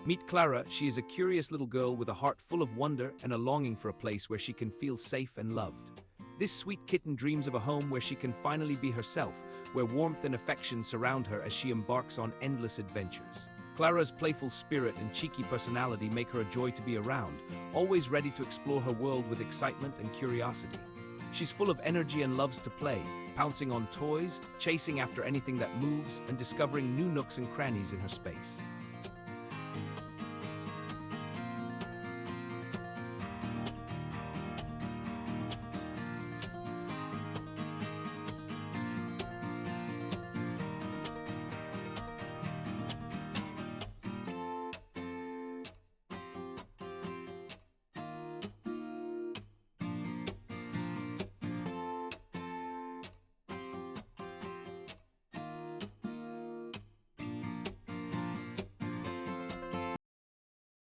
Meet Clara. She is a curious little girl with a heart full of wonder and a longing for a place where she can feel safe and loved. This sweet kitten dreams of a home where she can finally be herself, where warmth and affection surround her as she embarks on endless adventures. Clara's playful spirit and cheeky personality make her a joy to be around, always ready to explore her world with excitement and curiosity. She's full of energy and loves to play, pouncing on toys, chasing after anything that moves, and discovering new nooks and crannies in her space.